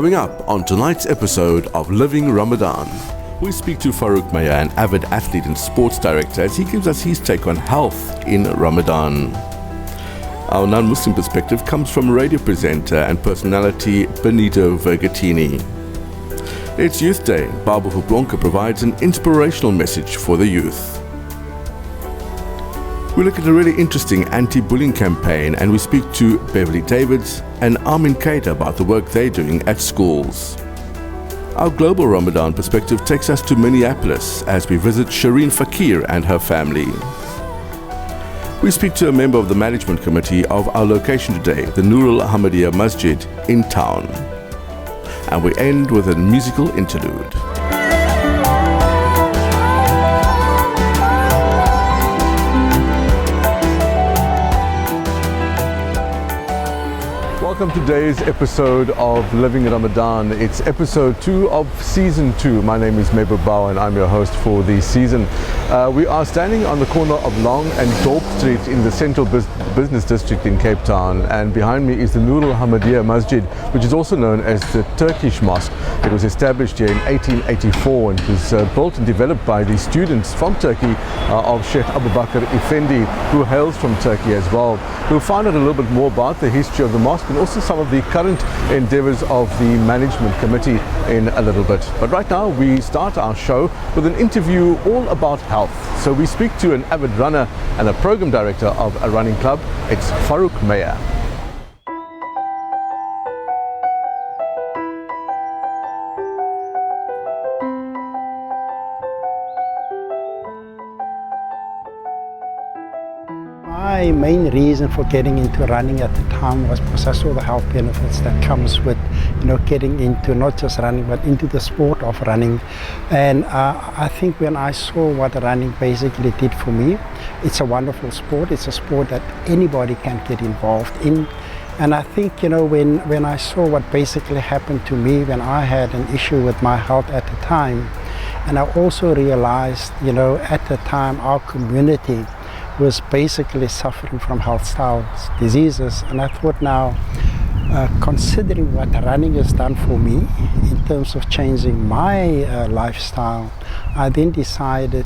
Coming up on tonight's episode of Living Ramadan, we speak to Farouk, Meyer, an avid athlete and sports director, as he gives us his take on health in Ramadan. Our non-Muslim perspective comes from radio presenter and personality Benito Vergotine. It's Youth Day. Baboo Phoplonker provides an inspirational message for the youth. We look at a really interesting anti-bullying campaign, and we speak to Beverley and Amien Kader about the work they're doing at schools. Our global Ramadan perspective takes us to Minneapolis as we visit Shereen Fakier and her family. We speak to a member of the management committee of our location today, the Hamedia Masjid in town. And we end with a musical interlude. Welcome to today's episode of Living Ramadan. It's episode 2 of season 2. My name is Baboo and I'm your host for the season. We are standing on the corner of Long and Dorp Street in the central business district in Cape Town, and behind me is the Hamedia Masjid, which is also known as the Turkish Mosque. It was established here in 1884 and it was built and developed by the students from Turkey of Sheikh Abu Bakr Effendi, who hails from Turkey as well. We'll find out a little bit more about the history of the mosque and also some of the current endeavors of the management committee in a little bit. But right now we start our show with an interview all about health. So we speak to an avid runner and a program director of a running club. It's Farouk Meyer. My main reason for getting into running at the time was because I saw the health benefits that comes with, getting into not just running but into the sport of running. And I think when I saw what running basically did for me, it's a wonderful sport. It's a sport that anybody can get involved in. And I think, when I saw what basically happened to me when I had an issue with my health at the time, and I also realized, at the time our community was basically suffering from health style diseases. And I thought now, considering what running has done for me in terms of changing my lifestyle, I then decided,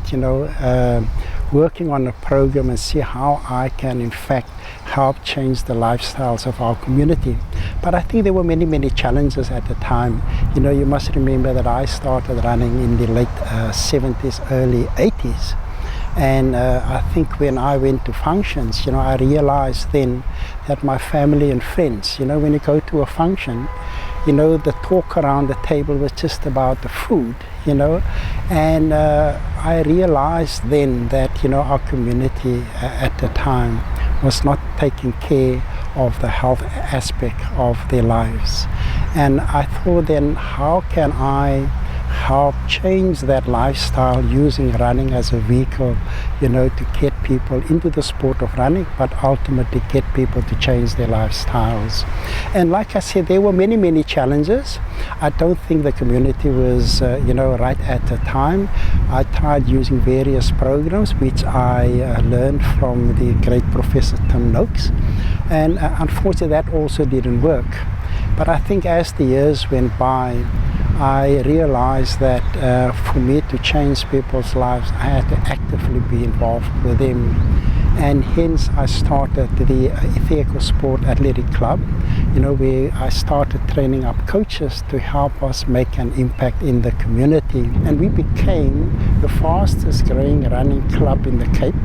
working on a program and see how I can in fact help change the lifestyles of our community. But I think there were many, many challenges at the time. You must remember that I started running in the late 70s, early 80s. And I think when I went to functions, I realized then that my family and friends, when you go to a function, the talk around the table was just about the food, and I realized then that, our community at the time was not taking care of the health aspect of their lives. And I thought then, how can I help change that lifestyle using running as a vehicle, to get people into the sport of running, but ultimately get people to change their lifestyles. And like I said, there were many, many challenges. I don't think the community was, right at the time. I tried using various programs, which I learned from the great Professor Tim Noakes. And unfortunately, that also didn't work. But I think as the years went by, I realized that for me to change people's lives, I had to actively be involved with them. And hence I started the Itheko Sport Athletic Club, where I started training up coaches to help us make an impact in the community. And we became the fastest growing running club in the Cape,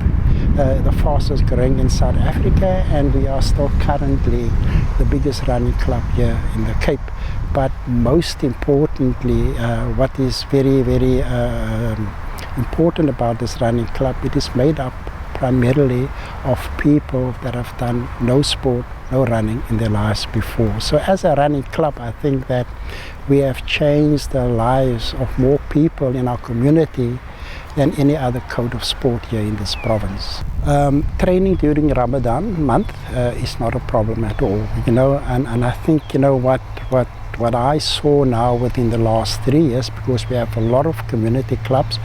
the fastest growing in South Africa, and we are still currently the biggest running club here in the Cape. But most importantly, what is very, very important about this running club, it is made up primarily of people that have done no sport, no running in their lives before. So as a running club, I think that we have changed the lives of more people in our community than any other code of sport here in this province. Training during Ramadan month is not a problem at all, and I think, what I saw now within the last 3 years, because we have a lot of community clubs,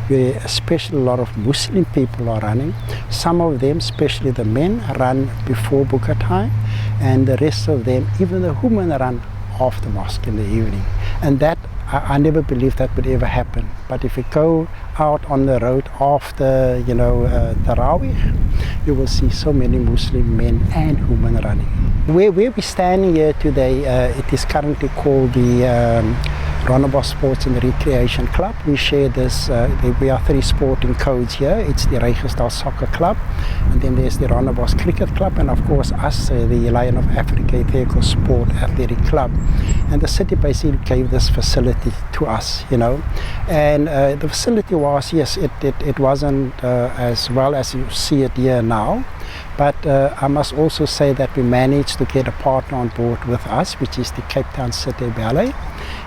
where especially a lot of Muslim people are running. Some of them, especially the men, run before Buka time, and the rest of them, even the women, run of the mosque in the evening. And that, I never believed that would ever happen. But if you go out on the road after, Tarawih, you will see so many Muslim men and women running. Where we're standing here today, it is currently called the Rondebosch Sports and Recreation Club. We share this, we are 3 sporting codes here. It's the Regenstaal Soccer Club, and then there's the Rondebosch Cricket Club, and of course us, the Lion of Africa Itheko Sport Athletic Club. And the city basically gave this facility to us, And the facility was, yes, it wasn't as well as you see it here now. But I must also say that we managed to get a partner on board with us, which is the Cape Town City Ballet.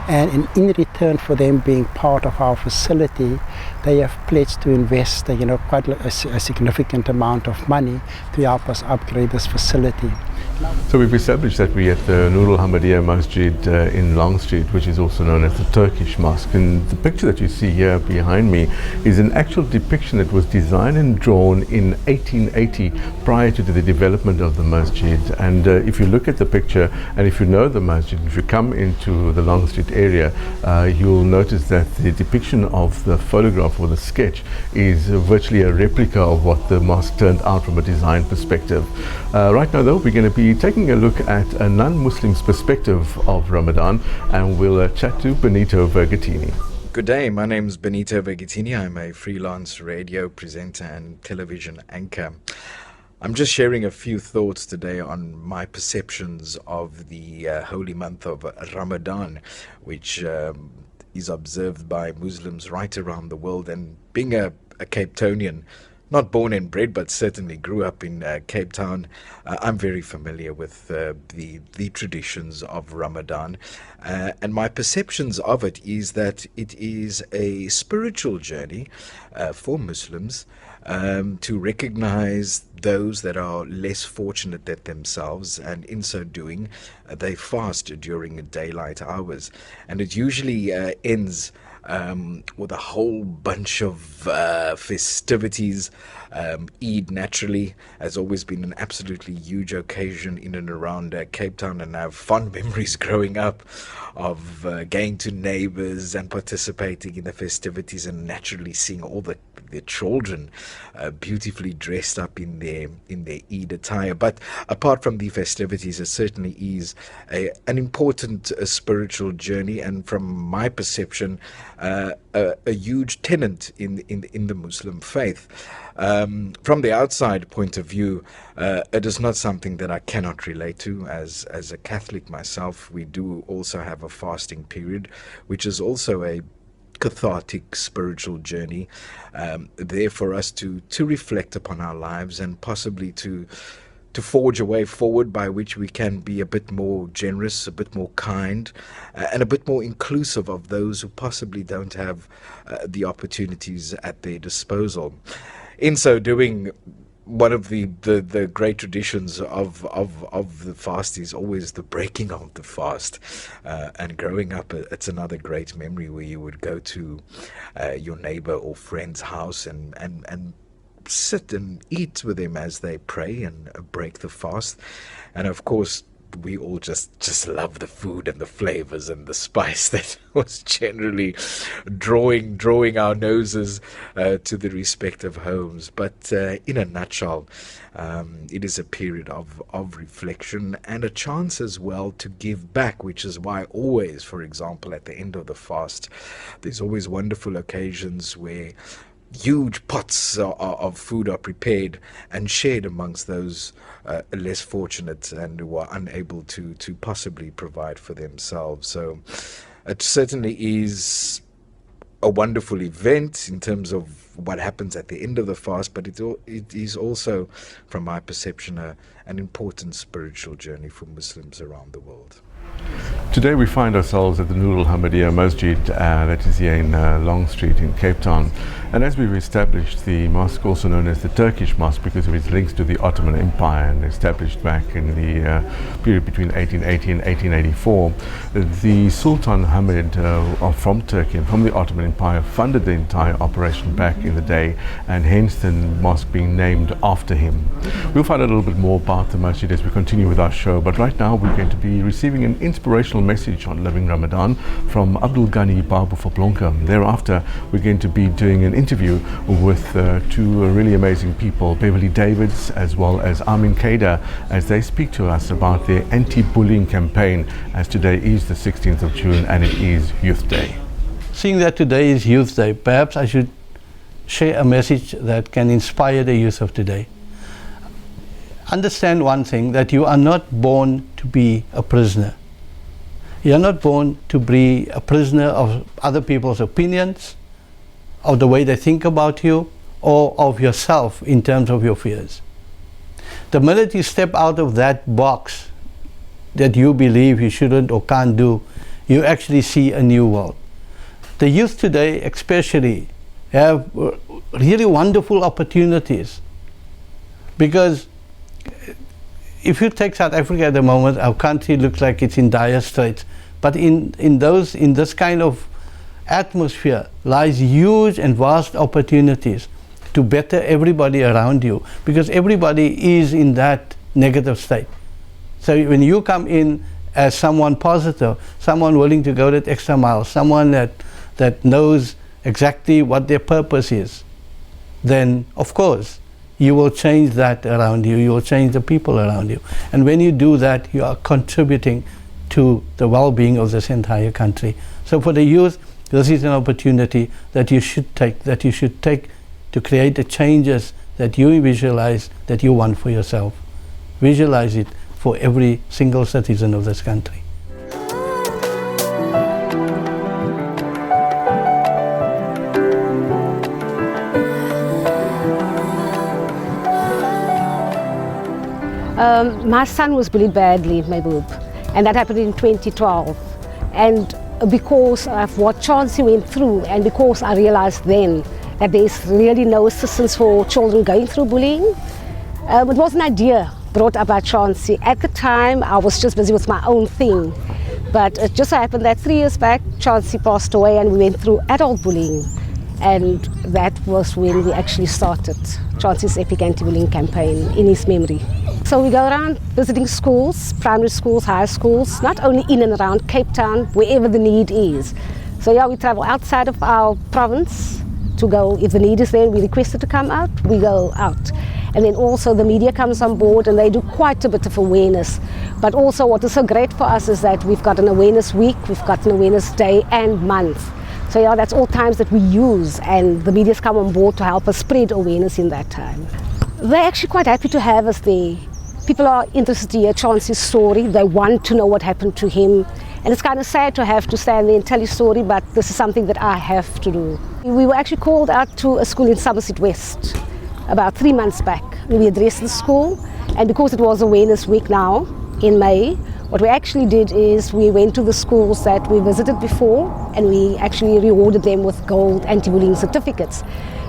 And in return for them being part of our facility, they have pledged to invest quite a significant amount of money to help us upgrade this facility. So we've established that we're at the Nur al-Hamedia Masjid in Long Street, which is also known as the Turkish Mosque. And the picture that you see here behind me is an actual depiction that was designed and drawn in 1880 prior to the development of the masjid. And if you look at the picture, and if you know the masjid, if you come into the Long Street area, you'll notice that the depiction of the photograph or the sketch is virtually a replica of what the mosque turned out from a design perspective. Right now though, we're going to be taking a look at a non-Muslim's perspective of Ramadan, and we'll chat to Benito Vergotine. Good day, my name is Benito Vergotine. I'm a freelance radio presenter and television anchor. I'm just sharing a few thoughts today on my perceptions of the holy month of Ramadan, which is observed by Muslims right around the world. And being a Cape Townian, not born and bred, but certainly grew up in Cape Town, I'm very familiar with the traditions of Ramadan. And my perceptions of it is that it is a spiritual journey for Muslims to recognize those that are less fortunate than themselves, and in so doing, they fast during daylight hours. And it usually ends with a whole bunch of festivities. Eid naturally has always been an absolutely huge occasion in and around Cape Town, and I have fond memories growing up of going to neighbors and participating in the festivities, and naturally seeing all the children beautifully dressed up in their Eid attire. But apart from the festivities, it certainly is an important spiritual journey, and from my perception, a huge tenet in the Muslim faith. From the outside point of view, it is not something that I cannot relate to. As a Catholic myself, we do also have a fasting period, which is also a cathartic spiritual journey, there for us to reflect upon our lives, and possibly to forge a way forward by which we can be a bit more generous, a bit more kind, and a bit more inclusive of those who possibly don't have the opportunities at their disposal. In so doing, one of the great traditions of the fast is always the breaking of the fast. And growing up, it's another great memory where you would go to your neighbor or friend's house and sit and eat with them as they pray and break the fast. And of course, we all just love the food and the flavors and the spice that was generally drawing our noses to the respective homes. But in a nutshell, it is a period of reflection and a chance as well to give back, which is why always, for example, at the end of the fast, there's always wonderful occasions where huge pots of food are prepared and shared amongst those less fortunate and who are unable to possibly provide for themselves. So it certainly is a wonderful event in terms of what happens at the end of the fast, but it is also, from my perception, an important spiritual journey for Muslims around the world. Today we find ourselves at the Nur al-Hamedia Masjid that is here in Long Street in Cape Town. And as we've established, the mosque, also known as the Turkish Mosque because of its links to the Ottoman Empire and established back in the period between 1880 and 1884, the Sultan Hamid from Turkey and from the Ottoman Empire funded the entire operation back in the day, and hence the mosque being named after him. We'll find out a little bit more about the masjid as we continue with our show, but right now we're going to be receiving an inspirational message on living Ramadan from Abdul, Ganie, Baboo, Phoplonker. Thereafter, we're going to be doing an interview with two really amazing people, Beverley as well as Amien Kader, as they speak to us about their anti-bullying campaign, as today is the 16th of June and it is Youth Day. Seeing that today is Youth Day, perhaps I should share a message that can inspire the youth of today. Understand one thing, that you are not born to be a prisoner. You are not born to be a prisoner of other people's opinions, of the way they think about you, or of yourself in terms of your fears. The minute you step out of that box that you believe you shouldn't or can't do, you actually see a new world. The youth today especially have really wonderful opportunities, because if you take South Africa at the moment, our country looks like it's in dire straits, but in this kind of atmosphere lies huge and vast opportunities to better everybody around you, because everybody is in that negative state. So when you come in as someone positive, someone willing to go that extra mile, someone that knows exactly what their purpose is, then of course you will change that around you, you will change the people around you. And when you do that, you are contributing to the well-being of this entire country. So for the youth, this is an opportunity that you should take to create the changes that you visualize that you want for yourself. Visualize it for every single citizen of this country. My son was bullied badly, my boob, and that happened in 2012. And because of what Chauncey went through, and because I realized then that there's really no assistance for children going through bullying, it was an idea brought up by Chauncey. At the time, I was just busy with my own thing. But it just so happened that 3 years back, Chauncey passed away and we went through adult bullying. And that was when we actually started Chauncey's Epic Anti-Bullying campaign in his memory. So we go around visiting schools, primary schools, high schools, not only in and around Cape Town, wherever the need is. So yeah, we travel outside of our province to go, if the need is there, we requested to come out, we go out. And then also the media comes on board and they do quite a bit of awareness. But also what is so great for us is that we've got an awareness week, we've got an awareness day and month. So yeah, that's all times that we use, and the media's come on board to help us spread awareness in that time. They're actually quite happy to have us there. People are interested to hear Chauncey's story. They want to know what happened to him. And it's kind of sad to have to stand there and tell his story, but this is something that I have to do. We were actually called out to a school in Somerset West about 3 months back. We addressed the school, and because it was Awareness Week now in May, what we actually did is we went to the schools that we visited before and we actually rewarded them with gold anti-bullying certificates.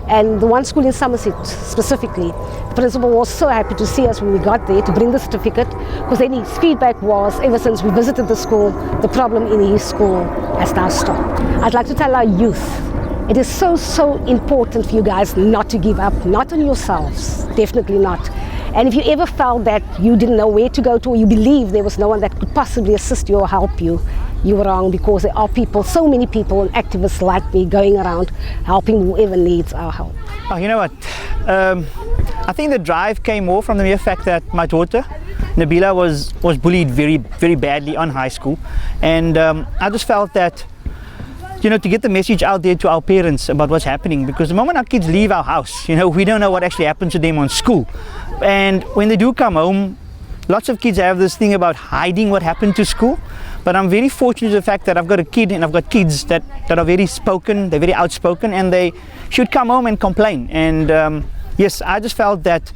And the one school in Somerset specifically, the principal was so happy to see us when we got there to bring the certificate, because then his feedback was, ever since we visited the school, the problem in his school has now stopped. I'd like to tell our youth, it is so important for you guys not to give up, not on yourselves, definitely not. And if you ever felt that you didn't know where to go to, or you believe there was no one that could possibly assist you or help you, you were wrong, because there are people, so many people and activists like me going around helping whoever needs our help. Oh, you know what? I think the drive came more from the mere fact that my daughter, Nabila, was bullied very badly on high school. And I just felt that, you know, to get the message out there to our parents about what's happening, because the moment our kids leave our house, you know, we don't know what actually happens to them on school. And when they do come home, lots of kids have this thing about hiding what happened to school. But I'm very fortunate to the fact that I've got a kid and I've got kids that are very spoken, they're very outspoken, and they should come home and complain. And yes, I just felt that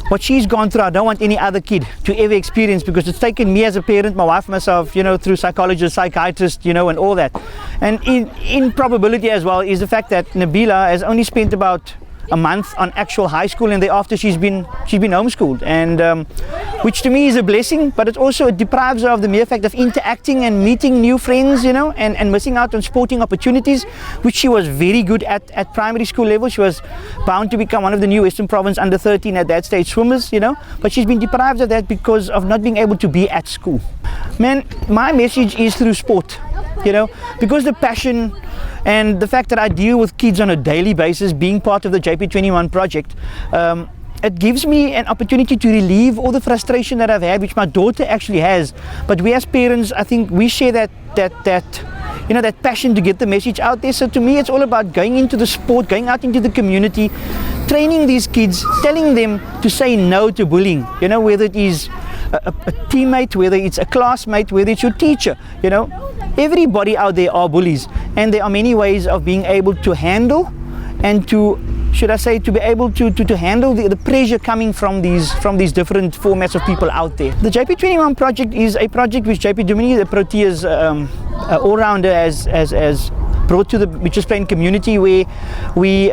what she's gone through, I don't want any other kid to ever experience, because it's taken me as a parent, my wife, myself, you know, through psychologists, psychiatrists, you know, and all that. And in probability as well is the fact that Nabila has only spent about a month on actual high school, and thereafter she's been homeschooled. And which to me is a blessing, but it also deprives her of the mere fact of interacting and meeting new friends, and missing out on sporting opportunities, which she was very good at primary school level. She was bound to become one of the new Western Province under 13 at that stage swimmers, but she's been deprived of that because of not being able to be at school. Man, my message is through sport, because the passion and the fact that I deal with kids on a daily basis, being part of the JP21 project, it gives me an opportunity to relieve all the frustration that I've had, which my daughter actually has. But we as parents, I think we share that passion to get the message out there. So to me, it's all about going into the sport, going out into the community, training these kids, telling them to say no to bullying, whether it is a teammate, whether it's a classmate, whether it's your teacher, everybody out there are bullies, and there are many ways of being able to handle and to be able to handle the pressure coming from these different formats of people out there. The JP21 project is a project which JP Dumini, the Proteas all-rounder, has brought to the Mitchells Plain community, where we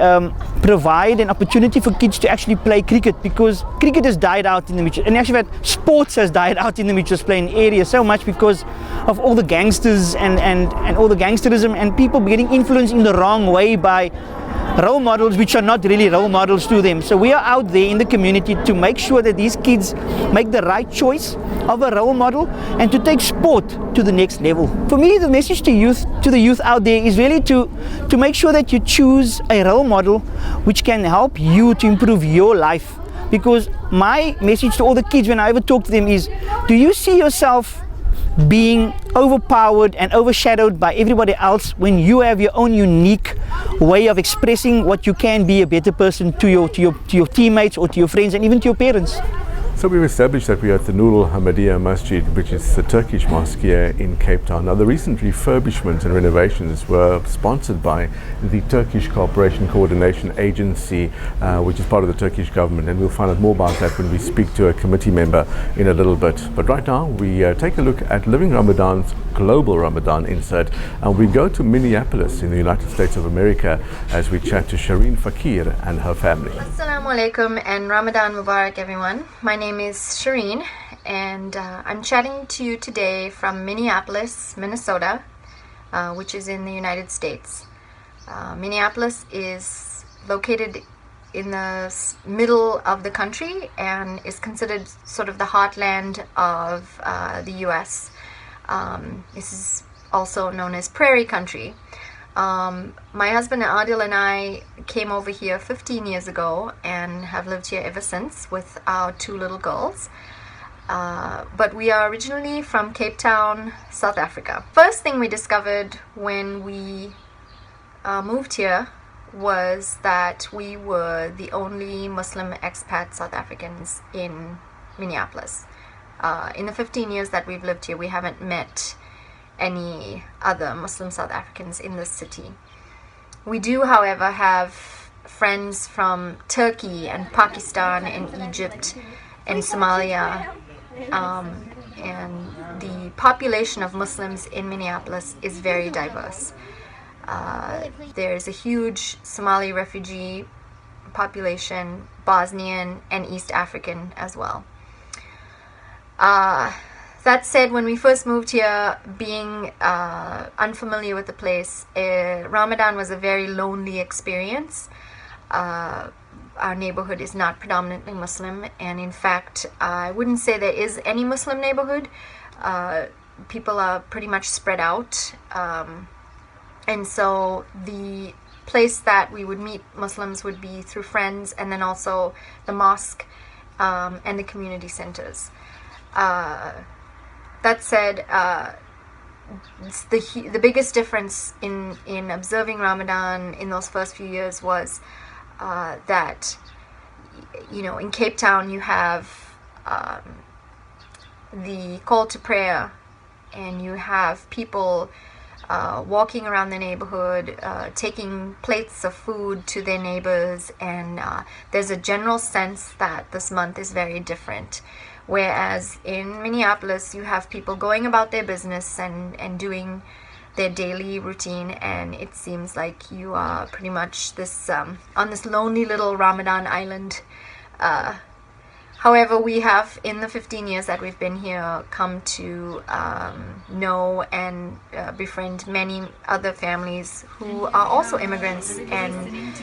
provide an opportunity for kids to actually play cricket, because cricket has died out in the Mitchells, and actually that sports has died out in the Mitchells Plain area so much because of all the gangsters and all the gangsterism, and people getting influenced in the wrong way by role models which are not really role models to them. So we are out there in the community to make sure that these kids make the right choice of a role model and to take sport to the next level. For me, the message to the youth out there is really to make sure that you choose a role model which can help you to improve your life. Because my message to all the kids when I ever talk to them is, do you see yourself being overpowered and overshadowed by everybody else when you have your own unique way of expressing what you can be a better person to your teammates or to your friends and even to your parents? So we've established that we are at the Nurul Hamedia Masjid, which is the Turkish mosque here in Cape Town. Now, the recent refurbishments and renovations were sponsored by the Turkish Cooperation Coordination Agency, which is part of the Turkish government, and we'll find out more about that when we speak to a committee member in a little bit. But right now, we take a look at Living Ramadan's Global Ramadan insert, and we go to Minneapolis in the United States of America as we chat to Shereen Fakier and her family. Assalamu alaikum and Ramadan Mubarak, everyone. My name is Shereen, and I'm chatting to you today from Minneapolis, Minnesota, which is in the United States. Minneapolis is located in the middle of the country and is considered sort of the heartland of the US. This is also known as prairie country. My husband Abdul and I came over here 15 years ago and have lived here ever since with our 2 little girls. But we are originally from Cape Town, South Africa. First thing we discovered when we moved here was that we were the only Muslim expat South Africans in Minneapolis. In the 15 years that we've lived here, we haven't met any other Muslim South Africans in this city. We do, however, have friends from Turkey and Pakistan and Egypt and Somalia, and the population of Muslims in Minneapolis is very diverse. There's a huge Somali refugee population, Bosnian and East African as well. That said, when we first moved here, being unfamiliar with the place, Ramadan was a very lonely experience. Our neighborhood is not predominantly Muslim, and in fact, I wouldn't say there is any Muslim neighborhood. People are pretty much spread out, and so the place that we would meet Muslims would be through friends, and then also the mosque and the community centers. That said, the biggest difference in observing Ramadan in those first few years was that, in Cape Town you have the call to prayer, and you have people walking around the neighborhood, taking plates of food to their neighbors, and there's a general sense that this month is very different. Whereas in Minneapolis, you have people going about their business and doing their daily routine, and it seems like you are pretty much this on this lonely little Ramadan island, However, we have, in the 15 years that we've been here, come to know and befriend many other families who are also immigrants and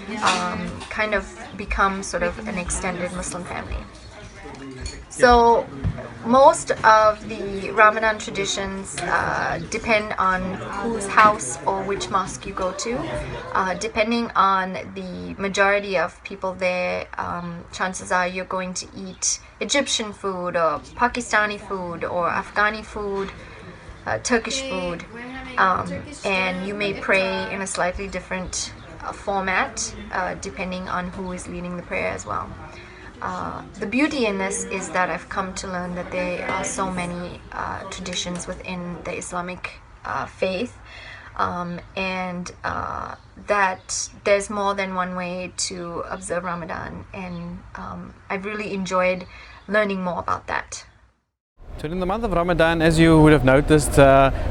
kind of become sort of an extended Muslim family. So most of the Ramadan traditions depend on whose house or which mosque you go to. Depending on the majority of people there, chances are you're going to eat Egyptian food or Pakistani food or Afghani food, Turkish food, and you may pray in a slightly different format depending on who is leading the prayer as well. The beauty in this is that I've come to learn that there are so many traditions within the Islamic faith, and that there's more than one way to observe Ramadan, and I've really enjoyed learning more about that. So in the month of Ramadan, as you would have noticed,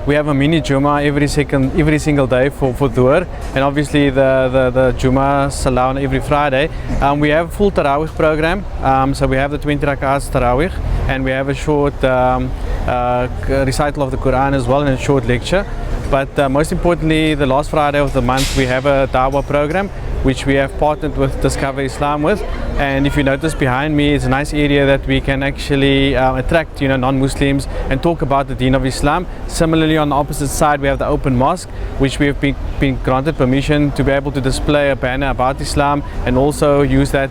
we have a mini Jummah every single day for Dhuhr, and obviously the Jummah Salah on every Friday. We have a full Tarawih program, so we have the 20 rak'ahs Tarawih, and we have a short recital of the Quran as well, and a short lecture. But most importantly, the last Friday of the month we have a Dawah program, which we have partnered with Discover Islam with. And if you notice behind me, it's a nice area that we can actually attract non-Muslims and talk about the Deen of Islam. Similarly, on the opposite side we have the open mosque, which we have been granted permission to be able to display a banner about Islam and also use that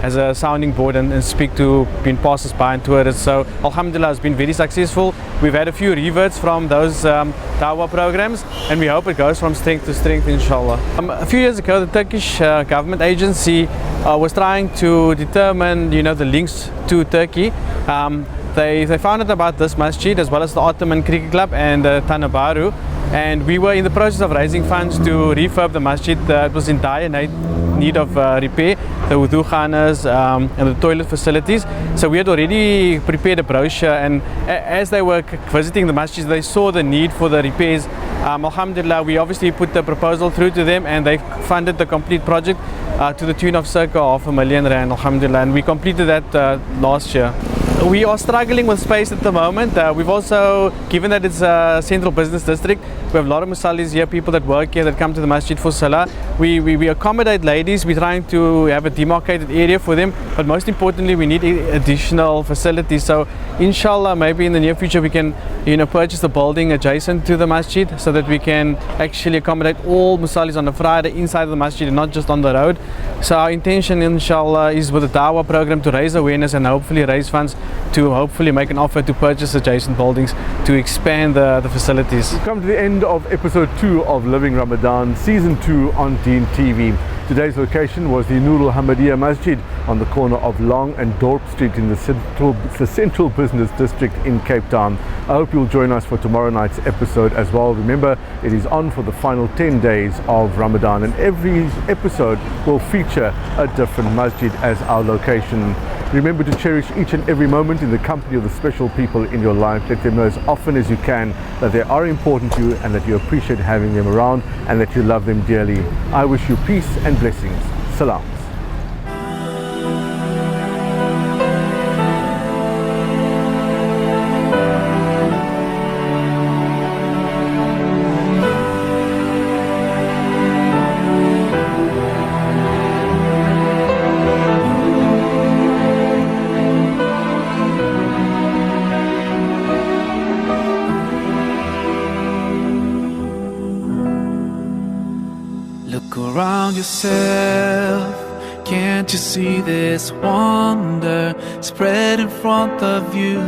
as a sounding board and speak to passers-by and tourists. So alhamdulillah, it's been very successful. We've had a few reverts from those Dawah programs, and we hope it goes from strength to strength, inshallah. A few years ago, the Turkish government agency was trying to determine the links to Turkey. They found out about this masjid as well as the Ottoman Cricket Club and Tanah Baru, and we were in the process of raising funds to refurb the masjid. It was in dire need of repair, the wudu khanas and the toilet facilities. So we had already prepared a brochure, and as they were visiting the masjid, they saw the need for the repairs. Alhamdulillah, we obviously put the proposal through to them, and they funded the complete project to the tune of circa R500,000, alhamdulillah, and we completed that last year. We are struggling with space at the moment. We've also, given that it's a central business district, we have a lot of musallis here, people that work here that come to the masjid for salah. We accommodate ladies. We're trying to have a demarcated area for them, but most importantly we need additional facilities. So inshallah, maybe in the near future we can purchase a building adjacent to the masjid so that we can actually accommodate all musallis on a Friday inside the masjid and not just on the road. So our intention, inshallah, is with the Dawah program to raise awareness and hopefully raise funds to hopefully make an offer to purchase adjacent buildings to expand the facilities. We've come to the end of episode 2 of Living Ramadan, season 2 on Deen TV. Today's location was the Nurul Hamedia Masjid on the corner of Long and Dorp Street in the central business district in Cape Town. I hope you'll join us for tomorrow night's episode as well. Remember, it is on for the final 10 days of Ramadan, and every episode will feature a different masjid as our location. Remember to cherish each and every moment in the company of the special people in your life. Let them know as often as you can that they are important to you and that you appreciate having them around and that you love them dearly. I wish you peace and blessings. Salam. Yourself, can't you see this wonder spread in front of you?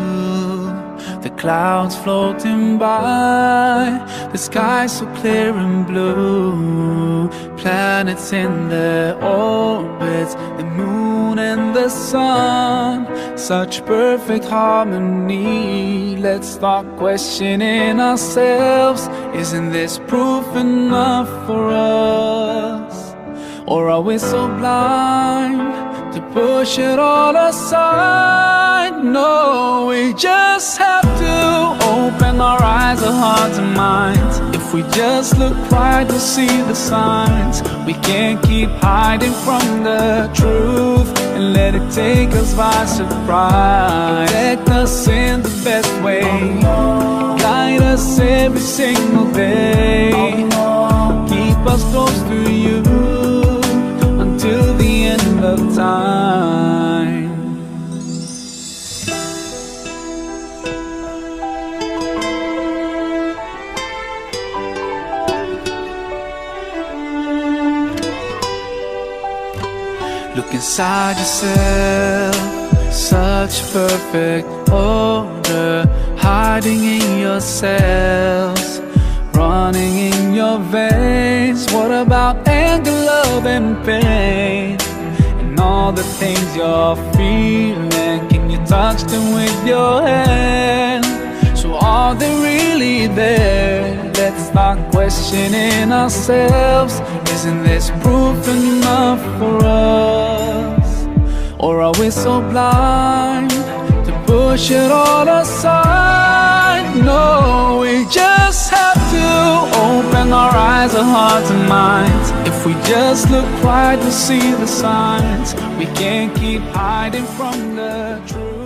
The clouds floating by, the sky so clear and blue, planets in their orbits, the moon and the sun, such perfect harmony. Let's start questioning ourselves. Isn't this proof enough for us? Or are we so blind to push it all aside? No, we just have to open our eyes, our hearts and minds. If If we just look right, we'll see the signs. We can't keep hiding from the truth and let it take us by surprise. Protect us in the best way, guide us every single day, keep us close to you until the end of time. Look inside yourself, such perfect order, hiding in yourselves, running in your veins. What about anger, love and pain, and all the things you're feeling? Can you touch them with your hand? So are they really there? Let's start questioning ourselves. Isn't this proof enough for us? Or are we so blind to push it all aside? No, we just have to open our eyes, our hearts and minds. If we just look right, we'll see the signs. We can't keep hiding from the truth.